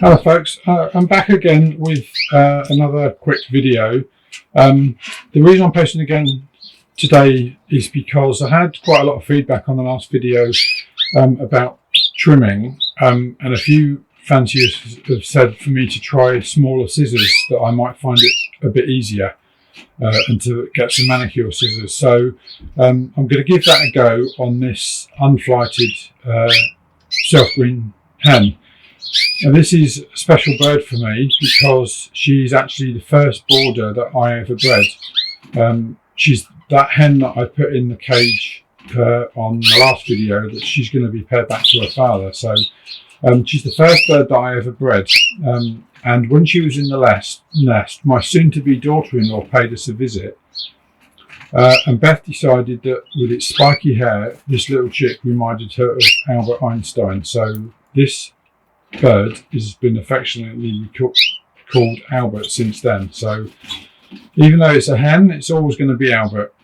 Hello folks, I'm back again with another quick video. The reason I'm posting again today is because I had quite a lot of feedback on the last video about trimming, and a few fanciers have said for me to try smaller scissors, that I might find it a bit easier and to get some manicure scissors. So I'm going to give that a go on this unflighted self-green hen. Now this is a special bird for me because she's actually the first boarder that I ever bred. She's that hen that I put in the cage on the last video, that she's going to be paired back to her father. So she's the first bird that I ever bred. And when she was in the nest, my soon-to-be daughter-in-law paid us a visit. And Beth decided that with its spiky hair, this little chick reminded her of Albert Einstein. So this bird has been affectionately called Albert since then. So even though it's a hen, it's always going to be Albert.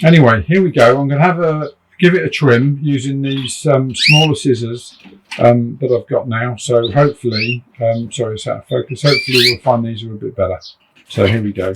Anyway, here we go. I'm going to give it a trim using these smaller scissors that I've got now. So hopefully, sorry, it's out of focus. Hopefully we'll find these are a bit better. So here we go.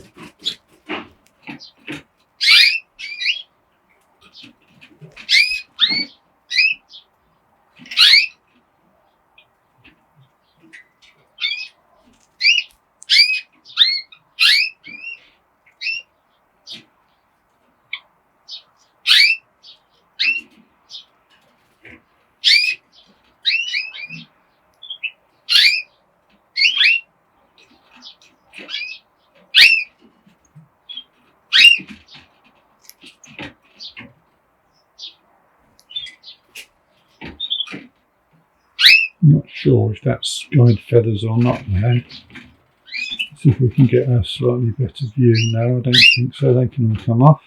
Not sure if that's guide feathers or not there. Let's see if we can get a slightly better view. No, I don't think so. They can all come off.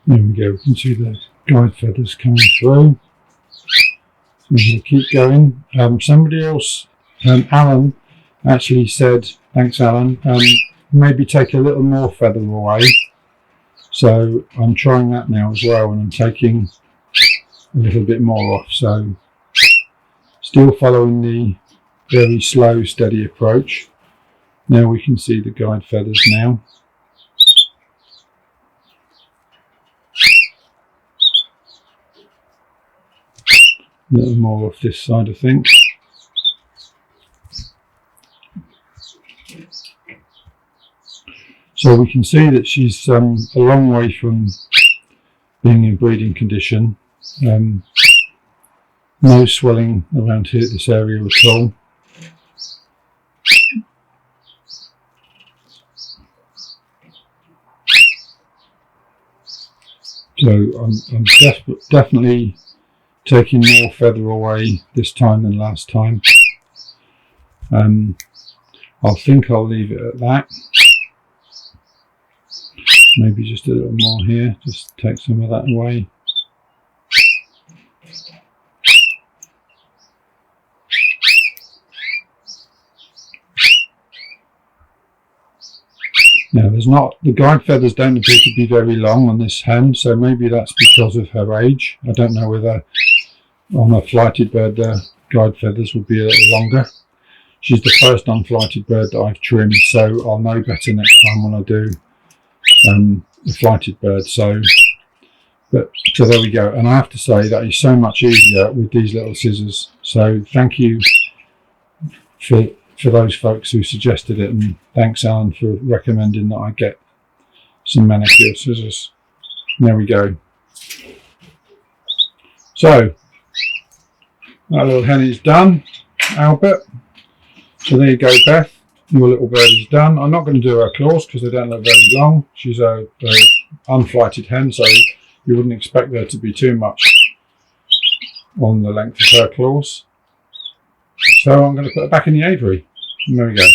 There we go, we can see the guide feathers coming through. So I'm going to keep going. Somebody else, Alan, actually said, thanks Alan, maybe take a little more feather away. So I'm trying that now as well, and I'm taking a little bit more off. So still following the very slow, steady approach. Now we can see the guide feathers now. A little more off this side, I think. So we can see that she's a long way from being in breeding condition. No swelling around here, this area at all. So I'm definitely taking more feather away this time than last time. I think I'll leave it at that. Maybe just a little more here, just take some of that away. Now the guide feathers don't appear to be very long on this hen, so maybe that's because of her age. I don't know whether on a flighted bird the guide feathers would be a little longer. She's the first unflighted bird that I've trimmed, so I'll know better next time when I do a flighted bird. So there we go. And I have to say that is so much easier with these little scissors. So thank you for those folks who suggested it, and thanks Alan for recommending that I get some manicure scissors. There we go. So that little hen is done, Albert. So there you go, Beth. Your little birdie's done. I'm not going to do her claws because they don't look very long. She's a unflighted hen, so you wouldn't expect there to be too much on the length of her claws. So I'm going to put her back in the aviary. And there we go.